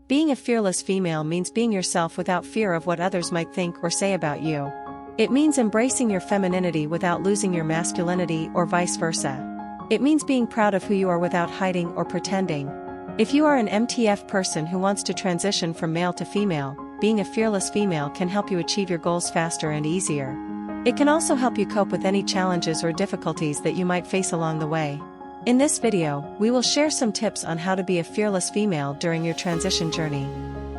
Being a fearless female means being yourself without fear of what others might think or say about you. It means embracing your femininity without losing your masculinity or vice versa. It means being proud of who you are without hiding or pretending. If you are an MTF person who wants to transition from male to female, being a fearless female can help you achieve your goals faster and easier. It can also help you cope with any challenges or difficulties that you might face along the way. In this video, we will share some tips on how to be a fearless female during your transition journey.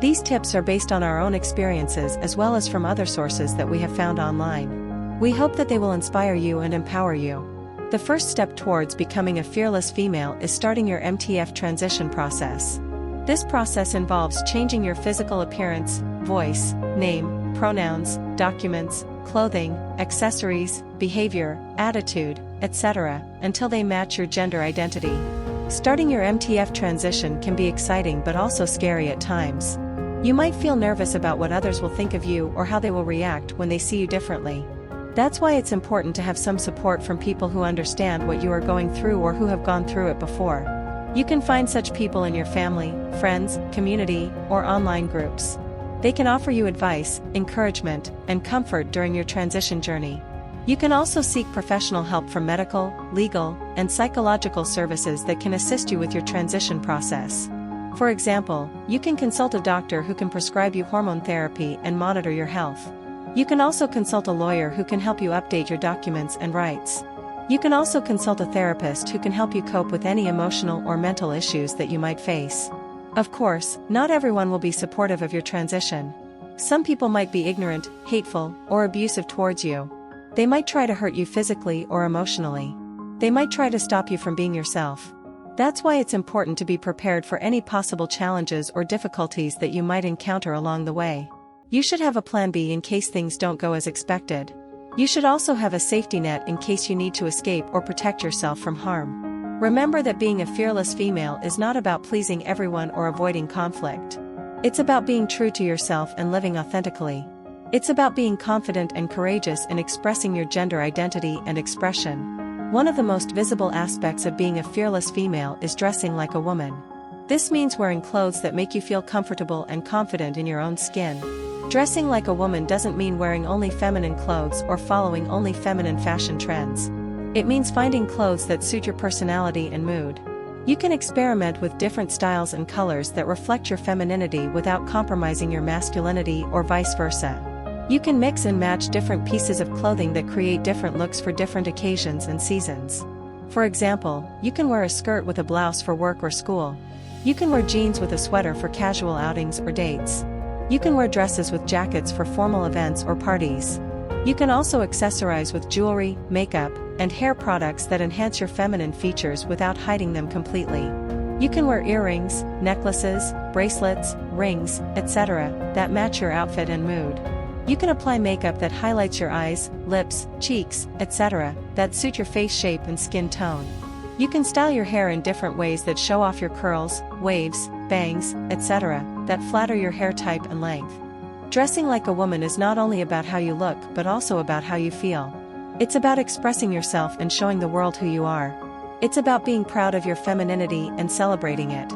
These tips are based on our own experiences as well as from other sources that we have found online. We hope that they will inspire you and empower you. The first step towards becoming a fearless female is starting your MTF transition process. This process involves changing your physical appearance, voice, name, pronouns, documents, clothing, accessories, behavior, attitude, etc., until they match your gender identity. Starting your MTF transition can be exciting but also scary at times. You might feel nervous about what others will think of you or how they will react when they see you differently. That's why it's important to have some support from people who understand what you are going through or who have gone through it before. You can find such people in your family, friends, community, or online groups. They can offer you advice, encouragement, and comfort during your transition journey. You can also seek professional help from medical, legal, and psychological services that can assist you with your transition process. For example, you can consult a doctor who can prescribe you hormone therapy and monitor your health. You can also consult a lawyer who can help you update your documents and rights. You can also consult a therapist who can help you cope with any emotional or mental issues that you might face. Of course, not everyone will be supportive of your transition. Some people might be ignorant, hateful, or abusive towards you. They might try to hurt you physically or emotionally. They might try to stop you from being yourself. That's why it's important to be prepared for any possible challenges or difficulties that you might encounter along the way. You should have a plan B in case things don't go as expected. You should also have a safety net in case you need to escape or protect yourself from harm. Remember that being a fearless female is not about pleasing everyone or avoiding conflict. It's about being true to yourself and living authentically. It's about being confident and courageous in expressing your gender identity and expression. One of the most visible aspects of being a fearless female is dressing like a woman. This means wearing clothes that make you feel comfortable and confident in your own skin. Dressing like a woman doesn't mean wearing only feminine clothes or following only feminine fashion trends. It means finding clothes that suit your personality and mood. You can experiment with different styles and colors that reflect your femininity without compromising your masculinity or vice versa. You can mix and match different pieces of clothing that create different looks for different occasions and seasons. For example, you can wear a skirt with a blouse for work or school. You can wear jeans with a sweater for casual outings or dates. You can wear dresses with jackets for formal events or parties. You can also accessorize with jewelry, makeup, and hair products that enhance your feminine features without hiding them completely. You can wear earrings, necklaces, bracelets, rings, etc. that match your outfit and mood. You can apply makeup that highlights your eyes, lips, cheeks, etc. that suit your face shape and skin tone. You can style your hair in different ways that show off your curls, waves, bangs, etc. that flatter your hair type and length. Dressing like a woman is not only about how you look but also about how you feel. It's about expressing yourself and showing the world who you are. It's about being proud of your femininity and celebrating it.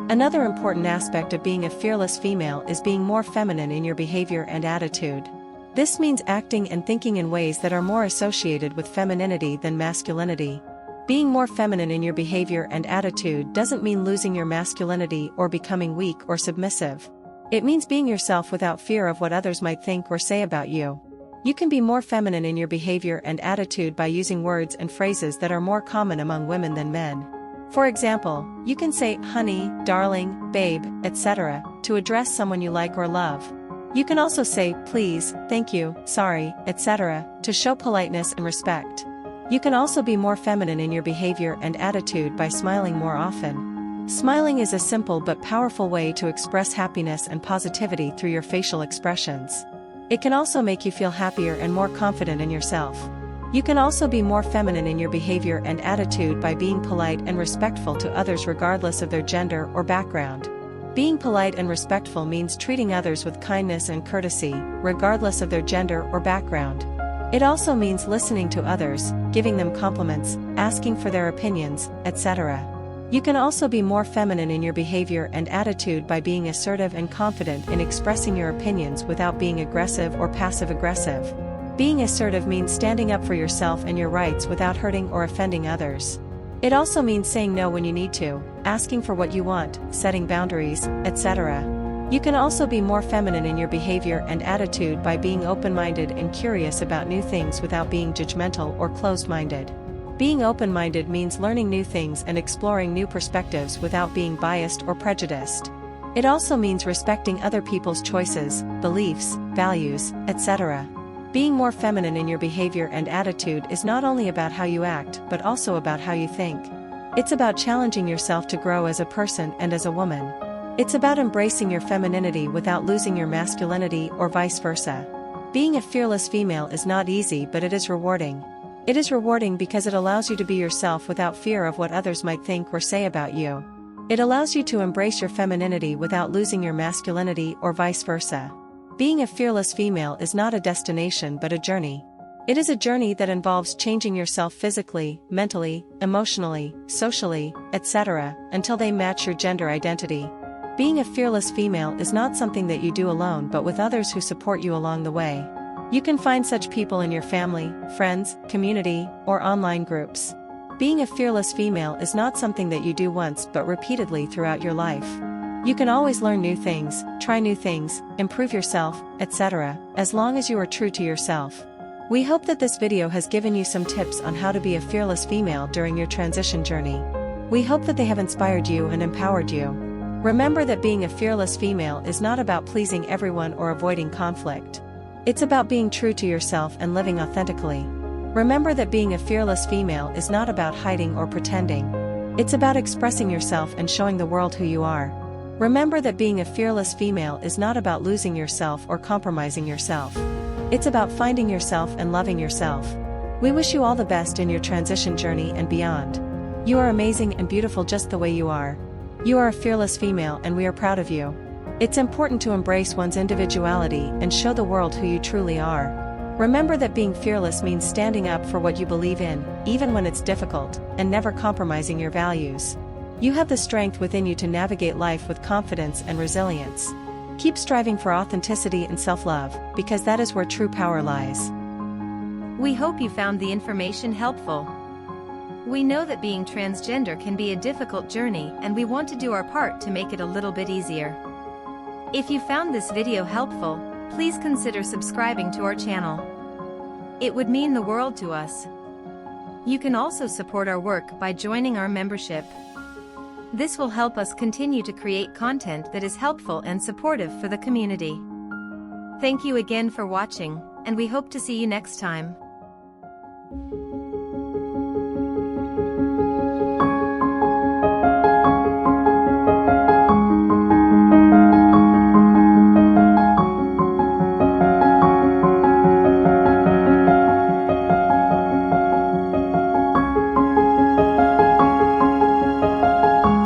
Another important aspect of being a fearless female is being more feminine in your behavior and attitude. This means acting and thinking in ways that are more associated with femininity than masculinity. Being more feminine in your behavior and attitude doesn't mean losing your masculinity or becoming weak or submissive. It means being yourself without fear of what others might think or say about you. You can be more feminine in your behavior and attitude by using words and phrases that are more common among women than men. For example, you can say honey, darling, babe, etc. to address someone you like or love. You can also say please, thank you, sorry, etc. to show politeness and respect. You can also be more feminine in your behavior and attitude by smiling more often. Smiling is a simple but powerful way to express happiness and positivity through your facial expressions. It can also make you feel happier and more confident in yourself. You can also be more feminine in your behavior and attitude by being polite and respectful to others regardless of their gender or background. Being polite and respectful means treating others with kindness and courtesy, regardless of their gender or background. It also means listening to others, giving them compliments, asking for their opinions, etc. You can also be more feminine in your behavior and attitude by being assertive and confident in expressing your opinions without being aggressive or passive-aggressive. Being assertive means standing up for yourself and your rights without hurting or offending others. It also means saying no when you need to, asking for what you want, setting boundaries, etc. You can also be more feminine in your behavior and attitude by being open-minded and curious about new things without being judgmental or closed-minded. Being open-minded means learning new things and exploring new perspectives without being biased or prejudiced. It also means respecting other people's choices, beliefs, values, etc. Being more feminine in your behavior and attitude is not only about how you act but also about how you think. It's about challenging yourself to grow as a person and as a woman. It's about embracing your femininity without losing your masculinity or vice versa. Being a fearless female is not easy, but it is rewarding. It is rewarding because it allows you to be yourself without fear of what others might think or say about you. It allows you to embrace your femininity without losing your masculinity or vice versa. Being a fearless female is not a destination but a journey. It is a journey that involves changing yourself physically, mentally, emotionally, socially, etc., until they match your gender identity. Being a fearless female is not something that you do alone but with others who support you along the way. You can find such people in your family, friends, community, or online groups. Being a fearless female is not something that you do once but repeatedly throughout your life. You can always learn new things, try new things, improve yourself, etc., as long as you are true to yourself. We hope that this video has given you some tips on how to be a fearless female during your transition journey. We hope that they have inspired you and empowered you. Remember that being a fearless female is not about pleasing everyone or avoiding conflict. It's about being true to yourself and living authentically. Remember that being a fearless female is not about hiding or pretending. It's about expressing yourself and showing the world who you are. Remember that being a fearless female is not about losing yourself or compromising yourself. It's about finding yourself and loving yourself. We wish you all the best in your transition journey and beyond. You are amazing and beautiful just the way you are. You are a fearless female and we are proud of you. It's important to embrace one's individuality and show the world who you truly are. Remember that being fearless means standing up for what you believe in, even when it's difficult, and never compromising your values. You have the strength within you to navigate life with confidence and resilience. Keep striving for authenticity and self-love, because that is where true power lies. We hope you found the information helpful. We know that being transgender can be a difficult journey, and we want to do our part to make it a little bit easier. If you found this video helpful, please consider subscribing to our channel. It would mean the world to us. You can also support our work by joining our membership. This will help us continue to create content that is helpful and supportive for the community. Thank you again for watching, and we hope to see you next time.